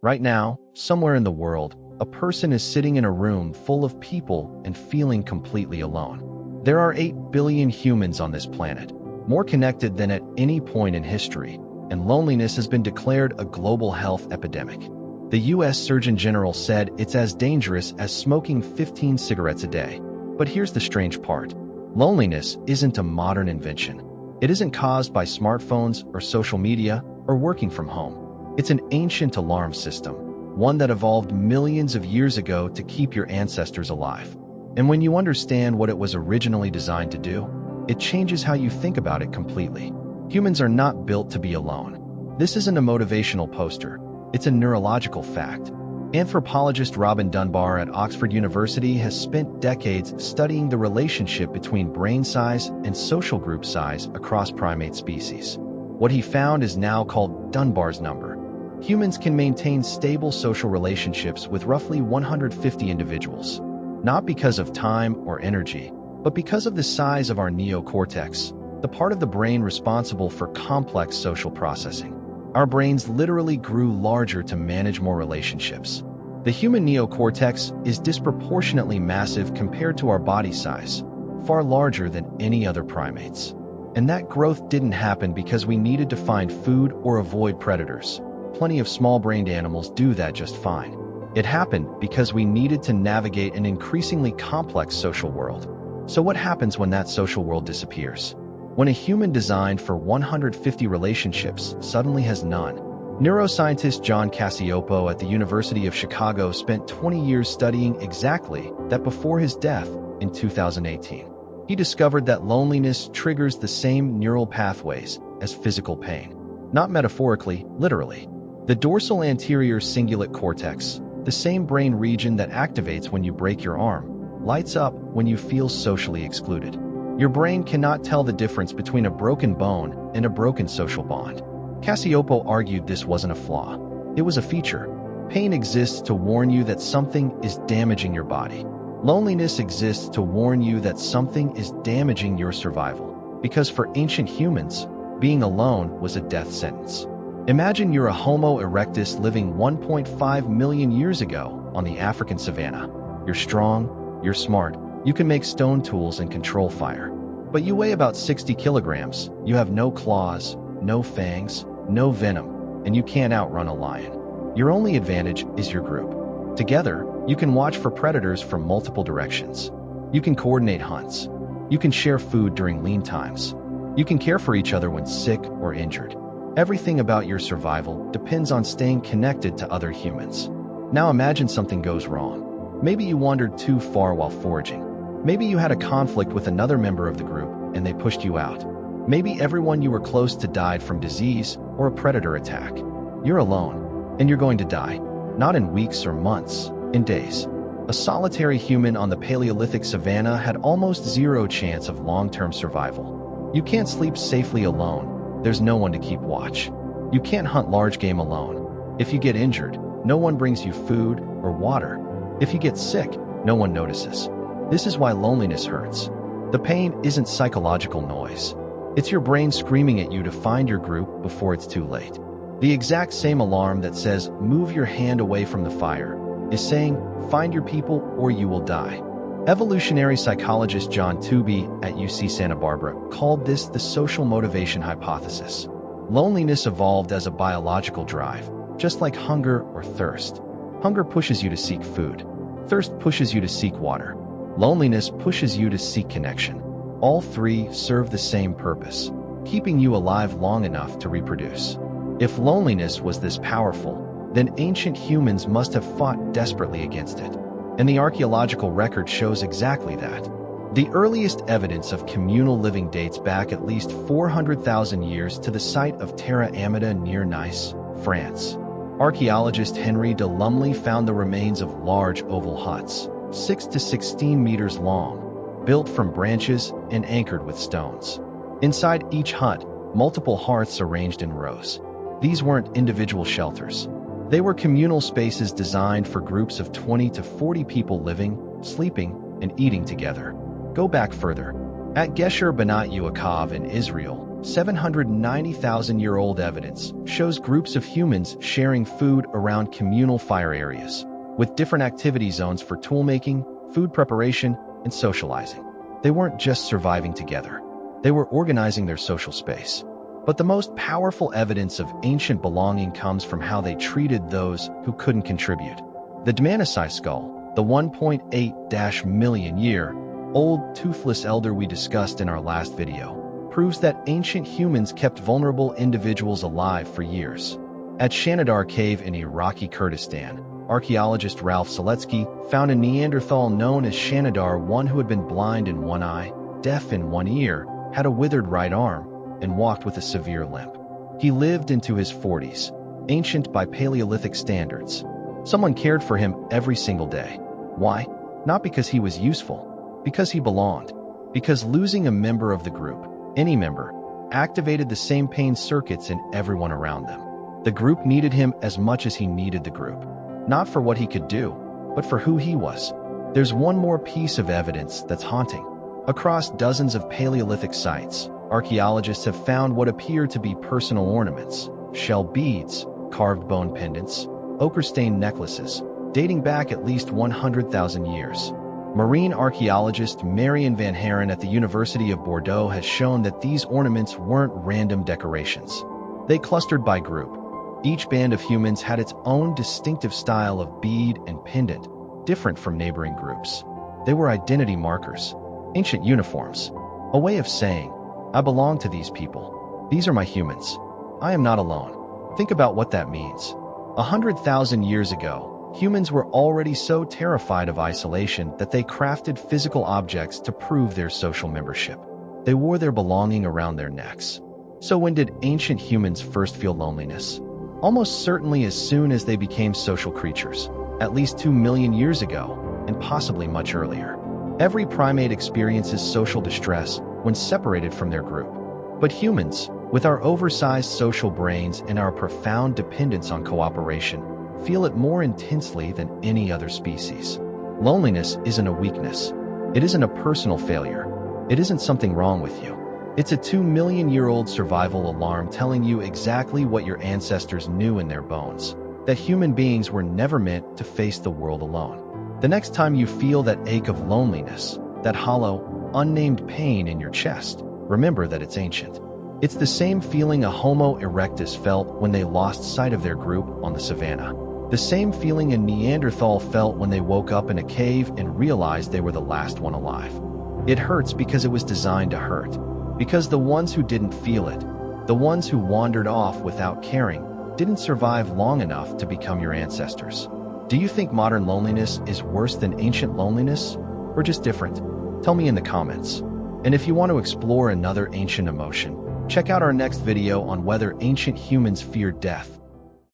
Right now, somewhere in the world, a person is sitting in a room full of people and feeling completely alone. There are 8 billion humans on this planet, more connected than at any point in history, and loneliness has been declared a global health epidemic. The US Surgeon General said it's as dangerous as smoking 15 cigarettes a day. But here's the strange part. Loneliness isn't a modern invention. It isn't caused by smartphones or social media or working from home. It's an ancient alarm system, one that evolved millions of years ago to keep your ancestors alive. And when you understand what it was originally designed to do, it changes how you think about it completely. Humans are not built to be alone. This isn't a motivational poster. It's a neurological fact. Anthropologist Robin Dunbar at Oxford University has spent decades studying the relationship between brain size and social group size across primate species. What he found is now called Dunbar's number. Humans can maintain stable social relationships with roughly 150 individuals, not because of time or energy, but because of the size of our neocortex, the part of the brain responsible for complex social processing. Our brains literally grew larger to manage more relationships. The human neocortex is disproportionately massive compared to our body size, far larger than any other primates. And that growth didn't happen because we needed to find food or avoid predators. Plenty of small-brained animals do that just fine. It happened because we needed to navigate an increasingly complex social world. So what happens when that social world disappears? When a human designed for 150 relationships suddenly has none. Neuroscientist John Cacioppo at the University of Chicago spent 20 years studying exactly that before his death in 2018. He discovered that loneliness triggers the same neural pathways as physical pain. Not metaphorically, literally. The dorsal anterior cingulate cortex, the same brain region that activates when you break your arm, lights up when you feel socially excluded. Your brain cannot tell the difference between a broken bone and a broken social bond. Cacioppo argued this wasn't a flaw. It was a feature. Pain exists to warn you that something is damaging your body. Loneliness exists to warn you that something is damaging your survival. Because for ancient humans, being alone was a death sentence. Imagine you're a Homo erectus living 1.5 million years ago on the African savanna. You're strong, you're smart, you can make stone tools and control fire. But you weigh about 60 kilograms, you have no claws, no fangs, no venom, and you can't outrun a lion. Your only advantage is your group. Together, you can watch for predators from multiple directions. You can coordinate hunts. You can share food during lean times. You can care for each other when sick or injured. Everything about your survival depends on staying connected to other humans. Now imagine something goes wrong. Maybe you wandered too far while foraging. Maybe you had a conflict with another member of the group and they pushed you out. Maybe everyone you were close to died from disease or a predator attack. You're alone, and you're going to die. Not in weeks or months, in days. A solitary human on the Paleolithic savanna had almost zero chance of long-term survival. You can't sleep safely alone. There's no one to keep watch. You can't hunt large game alone. If you get injured, no one brings you food or water. If you get sick, no one notices. This is why loneliness hurts. The pain isn't psychological noise. It's your brain screaming at you to find your group before it's too late. The exact same alarm that says, move your hand away from the fire, is saying, find your people or you will die. Evolutionary psychologist John Tooby at UC Santa Barbara called this the social motivation hypothesis. Loneliness evolved as a biological drive, just like hunger or thirst. Hunger pushes you to seek food. Thirst pushes you to seek water. Loneliness pushes you to seek connection. All three serve the same purpose, keeping you alive long enough to reproduce. If loneliness was this powerful, then ancient humans must have fought desperately against it. And the archaeological record shows exactly that. The earliest evidence of communal living dates back at least 400,000 years to the site of Terra Amida near Nice, France. Archaeologist Henry de Lumley found the remains of large oval huts, 6 to 16 meters long, built from branches and anchored with stones. Inside each hut, multiple hearths arranged in rows. These weren't individual shelters. They were communal spaces designed for groups of 20 to 40 people living, sleeping, and eating together. Go back further. At Gesher Banat Yaakov in Israel, 790,000-year-old evidence shows groups of humans sharing food around communal fire areas, with different activity zones for toolmaking, food preparation, and socializing. They weren't just surviving together. They were organizing their social space. But the most powerful evidence of ancient belonging comes from how they treated those who couldn't contribute. The Dmanisi skull, the 1.8-million-year-old toothless elder we discussed in our last video, proves that ancient humans kept vulnerable individuals alive for years. At Shanidar Cave in Iraqi Kurdistan, archaeologist Ralph Solecki found a Neanderthal known as Shanidar, one who had been blind in one eye, deaf in one ear, had a withered right arm, and walked with a severe limp. He lived into his 40s, ancient by Paleolithic standards. Someone cared for him every single day. Why? Not because he was useful, because he belonged. Because losing a member of the group, any member, activated the same pain circuits in everyone around them. The group needed him as much as he needed the group. Not for what he could do, but for who he was. There's one more piece of evidence that's haunting. Across dozens of Paleolithic sites, archaeologists have found what appear to be personal ornaments, shell beads, carved bone pendants, ochre-stained necklaces, dating back at least 100,000 years. Marine archaeologist Marian Vanhaeren at the University of Bordeaux has shown that these ornaments weren't random decorations. They clustered by group. Each band of humans had its own distinctive style of bead and pendant, different from neighboring groups. They were identity markers, ancient uniforms, a way of saying, I belong to these people. These are my humans. I am not alone. Think about what that means. 100,000 years ago, humans were already so terrified of isolation that they crafted physical objects to prove their social membership. They wore their belonging around their necks. So when did ancient humans first feel loneliness? Almost certainly as soon as they became social creatures, at least 2 million years ago, and possibly much earlier. Every primate experiences social distress when separated from their group. But humans, with our oversized social brains and our profound dependence on cooperation, feel it more intensely than any other species. Loneliness isn't a weakness. It isn't a personal failure. It isn't something wrong with you. It's a 2-million-year-old survival alarm telling you exactly what your ancestors knew in their bones, that human beings were never meant to face the world alone. The next time you feel that ache of loneliness, that hollow, unnamed pain in your chest, remember that it's ancient. It's the same feeling a Homo erectus felt when they lost sight of their group on the savanna. The same feeling a Neanderthal felt when they woke up in a cave and realized they were the last one alive. It hurts because it was designed to hurt. Because the ones who didn't feel it, the ones who wandered off without caring, didn't survive long enough to become your ancestors. Do you think modern loneliness is worse than ancient loneliness, or just different? Tell me in the comments. And if you want to explore another ancient emotion, check out our next video on whether ancient humans feared death.